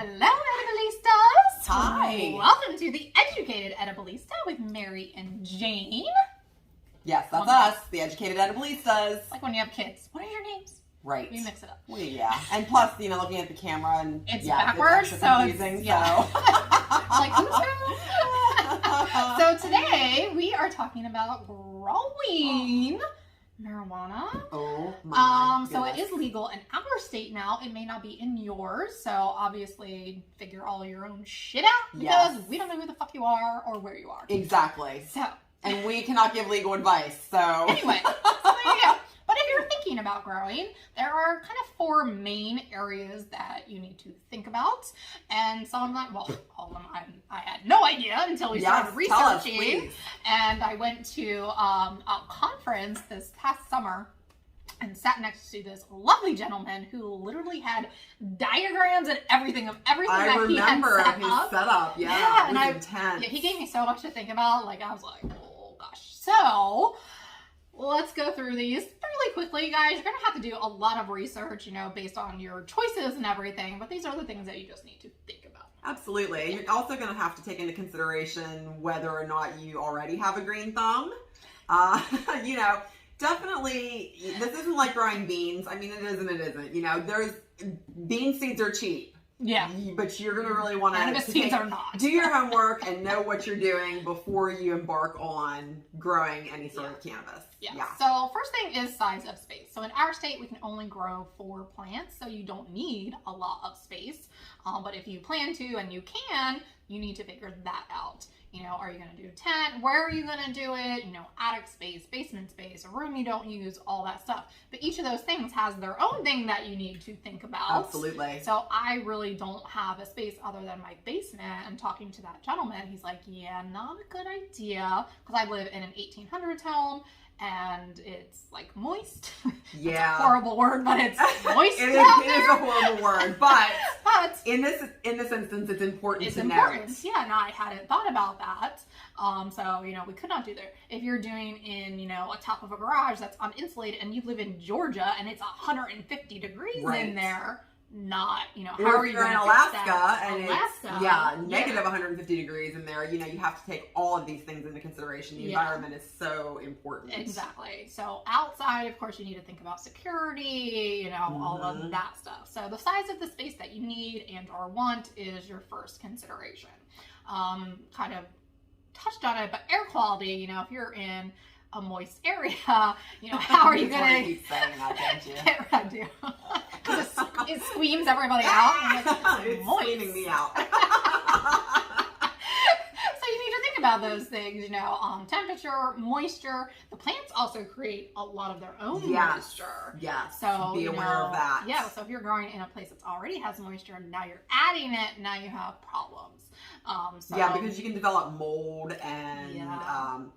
Hello, Edibilistas! Hi! Welcome to the Educated Edibilista with Mary and Jane. Yes, that's us, the Educated Edibilistas. Like when you have kids. What are your names? Right. We mix it up. Well, yeah. And plus, looking at the camera and it's yeah, backwards, it's so confusing, it's, yeah. so. Like, who's who? So today we are talking about growing marijuana. Oh my So it goodness. is legal in our state now. It may not be in yours. So obviously figure all your own shit out because Yes. we don't know who the fuck you are or where you are. Exactly. So And we cannot give legal advice, so. anyway, so there you go. But if you're thinking about growing, there are kind of four main areas that you need to think about. And some of them, well, all of them I had no idea until we started Tell us, researching. please. And I went to a conference this past summer and sat next to this lovely gentleman who literally had diagrams and everything of everything I that he had remember set his up. setup, yeah, Yeah, it and was intense. Yeah, he gave me so much to think about. Like, I was like, oh gosh. So let's go through these fairly quickly, guys. You're going to have to do a lot of research, based on your choices and everything. But these are the things that you just need to think about. Absolutely. You're also going to have to take into consideration whether or not you already have a green thumb. Definitely, this isn't like growing beans. I mean, it is and it isn't. Bean seeds are cheap. Yeah. But you're going to really want Cannabis seeds are not. do your homework and know what you're doing before you embark on growing any sort of cannabis. Yeah. So first thing is size of space. So in our state, we can only grow 4 plants, so you don't need a lot of space. But if you plan to and you can, you need to figure that out. Are you going to do a tent? Where are you going to do it? Attic space, basement space, a room you don't use, all that stuff. But each of those things has their own thing that you need to think about. Absolutely. So I really don't have a space other than my basement. And talking to that gentleman, he's like, yeah, not a good idea. Because I live in an 1800s home. And it's like moist. Yeah. It's a horrible word, but it's moist. It is a horrible word, but in this instance, it's important it's to important. note. Yeah, no, I hadn't thought about that. So we could not do there. If you're doing in a top of a garage that's uninsulated, and you live in Georgia and it's 150 degrees in there. Not, how are you you're going in to Alaska and Alaska, it's negative 150 degrees in there, you have to take all of these things into consideration. The environment is so important. Exactly. So outside, of course, you need to think about security, all of that stuff. So the size of the space that you need and or want is your first consideration. Kind of touched on it, but air quality, if you're in a moist area, how are you going to keep saying that, don't you? I do. It squeams everybody out. And it's moist. squeaming me out. So you need to think about those things, temperature, moisture. The plants also create a lot of their own moisture. Yes. So be aware of that. Yeah. So if you're growing in a place that already has moisture, and now you're adding it, now you have problems. Because you can develop mold and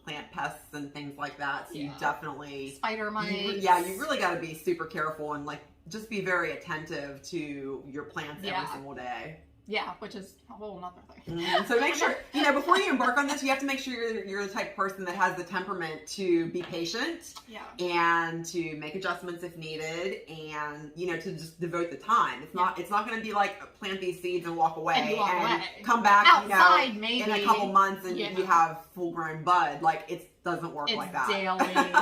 plant pests and things like that. So you definitely spider mites. You really got to be super careful and just be very attentive to your plants every single day. Yeah, which is a whole nother thing. So make sure, before you embark on this, you have to make sure you're the type of person that has the temperament to be patient and to make adjustments if needed and, to just devote the time. It's not going to be like plant these seeds and walk away and come back, outside, maybe in a couple months and you have full grown bud. It doesn't work like that. Daily.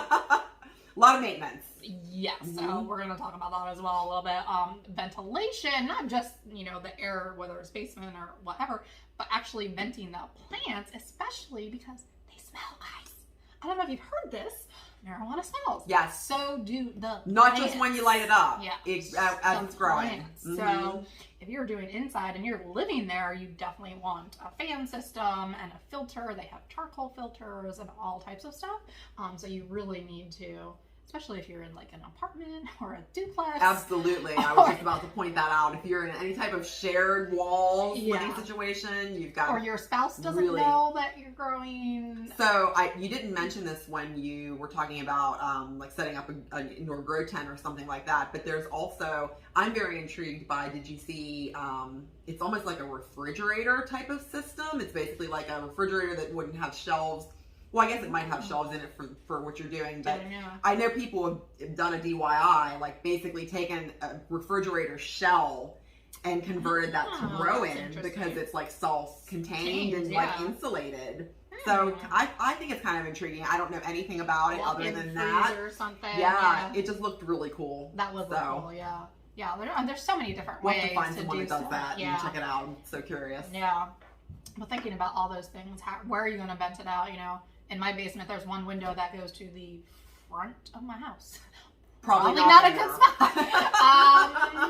A lot of maintenance. Yes, so we're going to talk about that as well a little bit. Ventilation, not just, the air, whether it's basement or whatever, but actually venting the plants, especially because they smell, guys. I don't know if you've heard this. Marijuana smells. Yes. So do the Not plants. just when you light it up. Yeah. As it's growing. So if you're doing inside and you're living there, you definitely want a fan system and a filter. They have charcoal filters and all types of stuff. So you really need to, especially if you're in an apartment or a duplex. Absolutely. I was just about to point that out. If you're in any type of shared walls living situation, you've got or your spouse doesn't know that you're growing. So you didn't mention this when you were talking about setting up an indoor grow tent or something like that, but there's also, I'm very intrigued by, did you see, it's almost like a refrigerator type of system. It's basically like a refrigerator that wouldn't have shelves. Well, I guess it might have shelves in it for what you're doing, but I know people have done a DIY, basically taken a refrigerator shell and converted that to grow that's in interesting. because it's like self-contained and Yeah. like insulated. So I think it's kind of intriguing. I don't know anything about it other than that. Or something. Yeah, it just looked really cool. That would look cool, yeah. Yeah, there's so many different We'll ways have to find to someone do that does stuff. that Yeah. and check it out. I'm so curious. Yeah. But thinking about all those things, where are you going to vent it out? You know, in my basement, there's one window that goes to the front of my house. Probably not a there. good spot.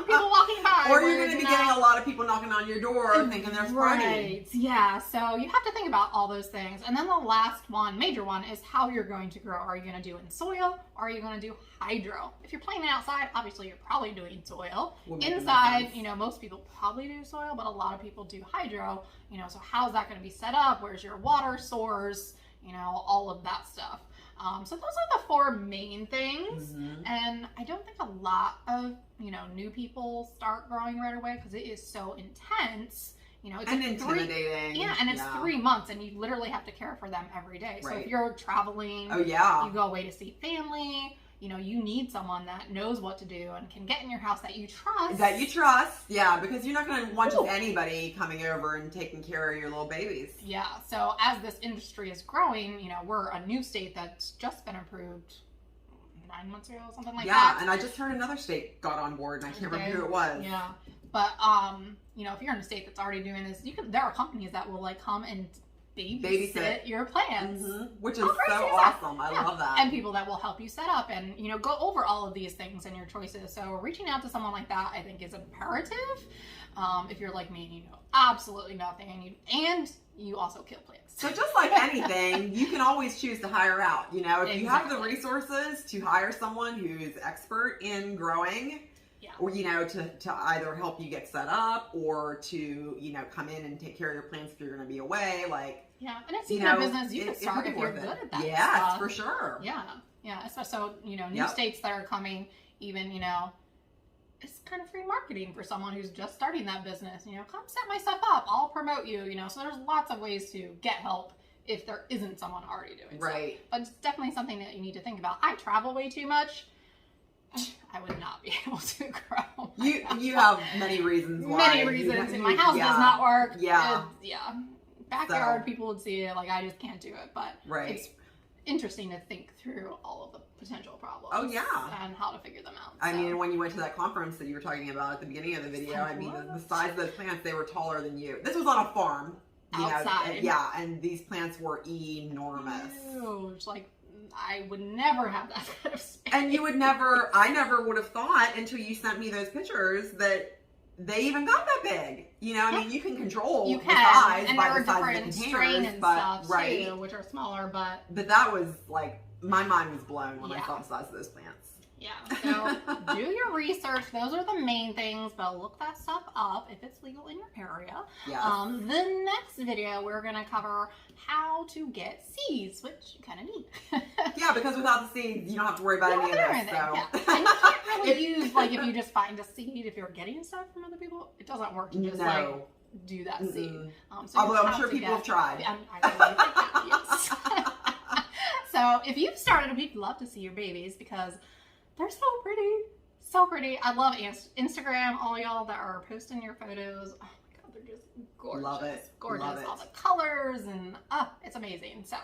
People walking by. Or you're going to be getting a lot of people knocking on your door thinking there's party. Right. Yeah. So you have to think about all those things. And then the last one, major one, is how you're going to grow. Are you going to do it in soil? Or are you going to do hydro? If you're planting outside, obviously you're probably doing soil. Inside, you know, most people probably do soil, but a lot of people do hydro. You know, so how's that going to be set up? Where's your water source? You know, all of that stuff. So those are the 4 main things, and I don't think a lot of, you know, new people start growing right away because it is so intense. You know, it's and intimidating. And it's 3 months, and you literally have to care for them every day. So if you're traveling, you go away to see family. You know, you need someone that knows what to do and can get in your house that you trust. Yeah, because you're not going to want just anybody coming over and taking care of your little babies. Yeah, so as this industry is growing, you know, we're a new state that's just been approved 9 months ago, something like that. Yeah, and I just heard another state got on board, and I can't remember who it was. Yeah, but, you know, if you're in a state that's already doing this, there are companies that will, like, come and babysit your plants, which is so awesome. I love that. And people that will help you set up and, you know, go over all of these things and your choices. So reaching out to someone like that, I think, is imperative. If you're like me and you know absolutely nothing, and you also kill plants. So just like anything, you can always choose to hire out. You know, if you have the resources to hire someone who's expert in growing, or, you know, to either help you get set up or to, you know, come in and take care of your plants if you're going to be away, like. Yeah, and it's even a business you can start if you're good at that stuff. For sure. Yeah, especially, so, you know, new states that are coming, even, you know, it's kind of free marketing for someone who's just starting that business. You know, come set my stuff up, I'll promote you, you know. So there's lots of ways to get help if there isn't someone already doing stuff. But it's definitely something that you need to think about. I travel way too much. I would not be able to grow. You have many reasons why. Many reasons. My house does not work. Yeah. Backyard, people would see it. Like, I just can't do it. But it's interesting to think through all of the potential problems. Oh, yeah. And how to figure them out. I mean, when you went to that conference that you were talking about at the beginning of the video, I mean, the size of those plants, they were taller than you. This was on a farm. Outside. And these plants were enormous. Huge. Like, I would never have that kind of space. And I never would have thought until you sent me those pictures that they even got that big. You know, I mean, you can control the size and by there the size are of the different strain containers, and but stuff too, which are smaller, but that was like, my mind was blown when I saw the size of those plants. Yeah, so do your research. Those are the main things, but look that stuff up if it's legal in your area. Yes. The next video, we're going to cover how to get seeds, which you kind of need. Yeah, because without the seeds, you don't have to worry about any of this. And you can't really use, like, if you just find a seed, if you're getting stuff from other people, it doesn't work to just, like, do that seed. So although I'm sure people have tried. I believe they have, yes. So if you've started, we'd love to see your babies because they're so pretty. So pretty. I love Instagram, all y'all that are posting your photos. Oh my God, they're just gorgeous. Love it. Gorgeous. Love it. All the colors and it's amazing. So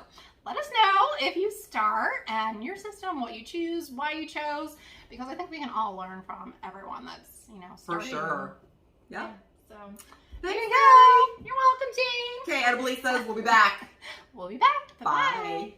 let us know if you start and your system, what you choose, why you chose, because I think we can all learn from everyone that's, you know, starting. For sure. Yeah. So there you go. You're welcome, team. Okay, Edibilistas, we'll be back. We'll be back. Bye-bye. Bye.